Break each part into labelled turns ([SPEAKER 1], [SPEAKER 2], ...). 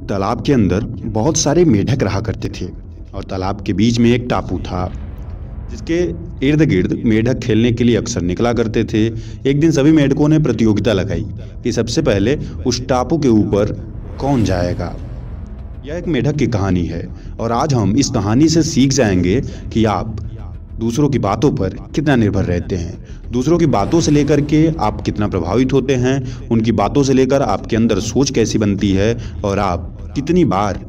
[SPEAKER 1] तालाब के अंदर बहुत सारे मेढक रहा करते थे और तालाब के बीच में एक टापू था जिसके इर्द गिर्द मेढक खेलने के लिए अक्सर निकला करते थे। एक दिन सभी मेढकों ने प्रतियोगिता लगाई कि सबसे पहले उस टापू के ऊपर कौन जाएगा। यह एक मेढक की कहानी है और आज हम इस कहानी से सीख जाएंगे कि आप दूसरों की बातों पर कितना निर्भर रहते हैं, दूसरों की बातों से लेकर के आप कितना प्रभावित होते हैं, उनकी बातों से लेकर आपके अंदर सोच कैसी बनती है और आप कितनी बार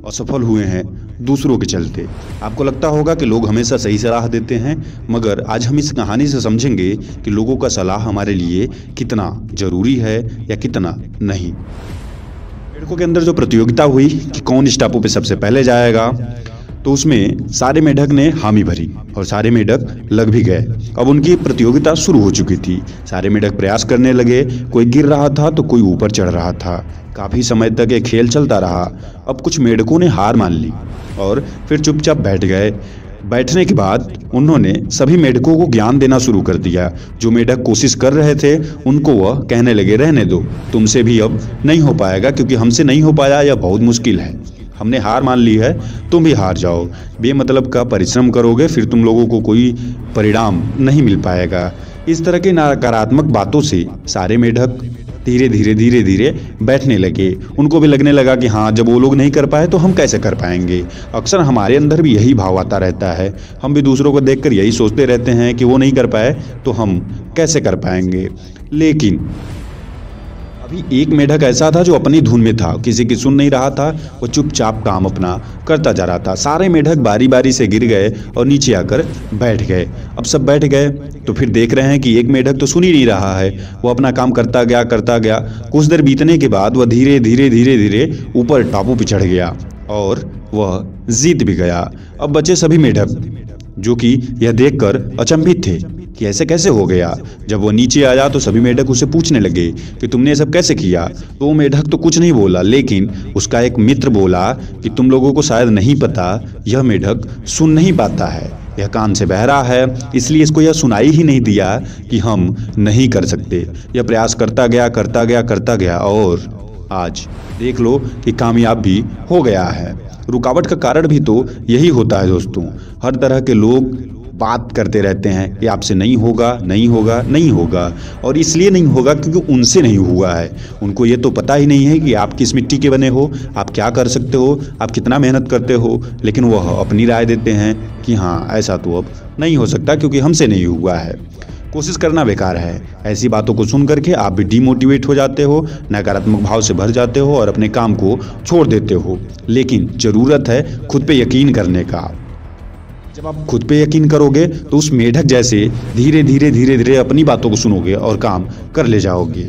[SPEAKER 1] असफल हुए हैं दूसरों के चलते। आपको लगता होगा कि लोग हमेशा सही सलाह देते हैं, मगर आज हम इस कहानी से समझेंगे कि लोगों का सलाह हमारे लिए कितना ज़रूरी है या कितना नहीं। मेढकों के अंदर जो प्रतियोगिता हुई कि कौन इस टापू पे सबसे पहले जाएगा, तो उसमें सारे मेढक ने हामी भरी और सारे मेढक लग भी गए। अब उनकी प्रतियोगिता शुरू हो चुकी थी। सारे मेढक प्रयास करने लगे, कोई गिर रहा था तो कोई ऊपर चढ़ रहा था। काफ़ी समय तक ये खेल चलता रहा। अब कुछ मेढकों ने हार मान ली और फिर चुपचाप बैठ गए। बैठने के बाद उन्होंने सभी मेढकों को ज्ञान देना शुरू कर दिया। जो मेढक कोशिश कर रहे थे उनको वह कहने लगे, रहने दो, तुमसे भी अब नहीं हो पाएगा, क्योंकि हमसे नहीं हो पाया, यह बहुत मुश्किल है, हमने हार मान ली है, तुम भी हार जाओ। बेमतलब का परिश्रम करोगे फिर तुम लोगों को कोई परिणाम नहीं मिल पाएगा। इस तरह के नकारात्मक बातों से सारे मेढक धीरे धीरे बैठने लगे। उनको भी लगने लगा कि हाँ, जब वो लोग नहीं कर पाए तो हम कैसे कर पाएंगे। अक्सर हमारे अंदर भी यही भाव आता रहता है, हम भी दूसरों को देखकर यही सोचते रहते हैं कि वो नहीं कर पाए तो हम कैसे कर पाएंगे। लेकिन अभी एक मेढक ऐसा था जो अपनी धुन में था, किसी की सुन नहीं रहा था, वो चुपचाप काम अपना करता जा रहा था। सारे मेढक बारी बारी से गिर गए और नीचे आकर बैठ गए। अब सब बैठ गए तो फिर देख रहे हैं कि एक मेढक तो सुन ही नहीं रहा है, वो अपना काम करता गया। कुछ देर बीतने के बाद वह धीरे धीरे ऊपर टापू पे चढ़ गया और वह जीत भी गया। अब बचे सभी मेढक, जो कि यह देखकर अचंभित थे कि ऐसे कैसे हो गया। जब वो नीचे आया तो सभी मेढक उसे पूछने लगे कि तुमने ये सब कैसे किया। तो वो मेढक तो कुछ नहीं बोला, लेकिन उसका एक मित्र बोला कि तुम लोगों को शायद नहीं पता, यह मेढक सुन नहीं पाता है, यह कान से बहरा है, इसलिए इसको यह सुनाई ही नहीं दिया कि हम नहीं कर सकते। यह प्रयास करता गया और आज देख लो कि कामयाब भी हो गया है। रुकावट का कारण भी तो यही होता है दोस्तों। हर तरह के लोग बात करते रहते हैं कि आपसे नहीं होगा, और इसलिए नहीं होगा क्योंकि उनसे नहीं हुआ है। उनको ये तो पता ही नहीं है कि आप किस मिट्टी के बने हो, आप क्या कर सकते हो, आप कितना मेहनत करते हो, लेकिन वह अपनी राय देते हैं कि हाँ, ऐसा तो अब नहीं हो सकता क्योंकि हमसे नहीं हुआ है। कोशिश करना बेकार है। ऐसी बातों को सुन करके आप भी डिमोटिवेट हो जाते हो, नकारात्मक भाव से भर जाते हो और अपने काम को छोड़ देते हो। लेकिन ज़रूरत है खुद पे यकीन करने का। जब आप खुद पे यकीन करोगे तो उस मेढक जैसे धीरे धीरे अपनी बातों को सुनोगे और काम कर ले जाओगे।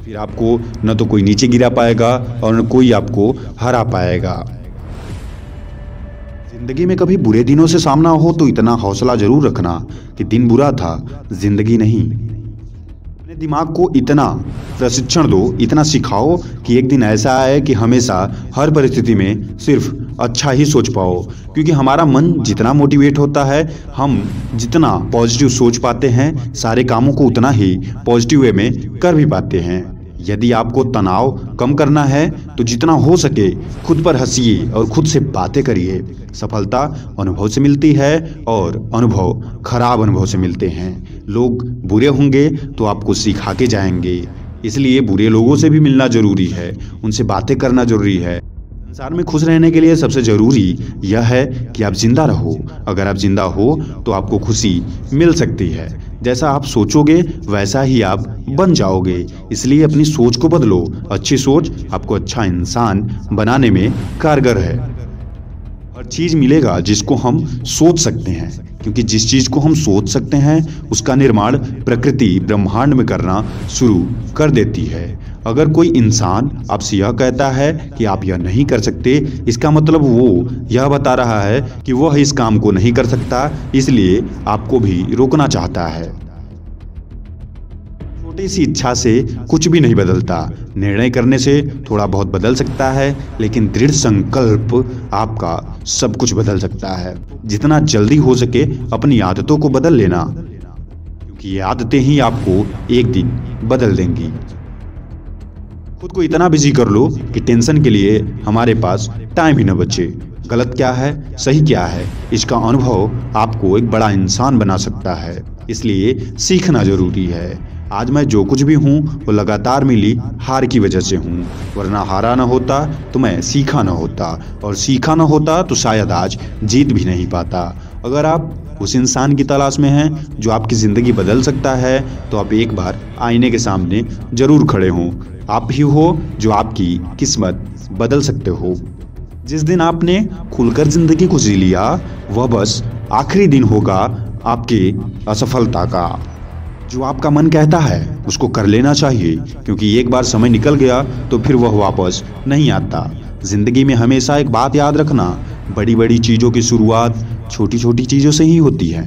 [SPEAKER 1] फिर आपको न तो कोई नीचे गिरा पाएगा और न कोई आपको हरा पाएगा। जिंदगी में कभी बुरे दिनों से सामना हो तो इतना हौसला जरूर रखना कि दिन बुरा था, जिंदगी नहीं। अपने दिमाग को इतना प्रशिक्षण दो, इतना सिखाओ कि एक दिन ऐसा आए कि हमेशा हर परिस्थिति में सिर्फ अच्छा ही सोच पाओ। क्योंकि हमारा मन जितना मोटिवेट होता है, हम जितना पॉजिटिव सोच पाते हैं, सारे कामों को उतना ही पॉजिटिव वे में कर भी पाते हैं। यदि आपको तनाव कम करना है तो जितना हो सके खुद पर हंसिए और खुद से बातें करिए। सफलता अनुभव से मिलती है और अनुभव खराब अनुभव से मिलते हैं। लोग बुरे होंगे तो आपको सिखा के जाएंगे, इसलिए बुरे लोगों से भी मिलना जरूरी है, उनसे बातें करना जरूरी है। संसार में खुश रहने के लिए सबसे ज़रूरी यह है कि आप जिंदा रहो। अगर आप जिंदा हो तो आपको खुशी मिल सकती है। जैसा आप सोचोगे वैसा ही आप बन जाओगे। इसलिए अपनी सोच को बदलो। अच्छी सोच आपको अच्छा इंसान बनाने में कारगर है। हर चीज़ मिलेगा जिसको हम सोच सकते हैं, क्योंकि जिस चीज़ को हम सोच सकते हैं उसका निर्माण प्रकृति ब्रह्मांड में करना शुरू कर देती है। अगर कोई इंसान आपसे यह कहता है कि आप यह नहीं कर सकते, इसका मतलब वो यह बता रहा है कि वह इस काम को नहीं कर सकता, इसलिए आपको भी रोकना चाहता है। छोटी सी इच्छा से कुछ भी नहीं बदलता। निर्णय करने से थोड़ा बहुत बदल सकता है, लेकिन दृढ़ संकल्प आपका सब कुछ बदल सकता है। जितना जल्दी हो सके अपनी आदतों को बदल लेना, क्योंकि ये आदतें ही आपको एक दिन बदल देंगी। खुद को इतना बिजी कर लो कि टेंशन के लिए हमारे पास टाइम ही न बचे। गलत क्या है, सही क्या है, इसका अनुभव आपको एक बड़ा इंसान बना सकता है। इसलिए सीखना जरूरी है। आज मैं जो कुछ भी हूँ वो लगातार मिली हार की वजह से हूँ, वरना हारा ना होता तो मैं सीखा ना होता, और सीखा ना होता तो शायद आज जीत भी नहीं पाता। अगर आप उस इंसान की तलाश में हैं जो आपकी ज़िंदगी बदल सकता है, तो आप एक बार आईने के सामने ज़रूर खड़े हों। आप ही हो जो आपकी किस्मत बदल सकते हो। जिस दिन आपने खुलकर ज़िंदगी को जी लिया, वह बस आखिरी दिन होगा आपकी असफलता का। जो आपका मन कहता है उसको कर लेना चाहिए, क्योंकि एक बार समय निकल गया तो फिर वह वापस नहीं आता। जिंदगी में हमेशा एक बात याद रखना, बड़ी बड़ी चीज़ों की शुरुआत छोटी छोटी चीज़ों से ही होती है।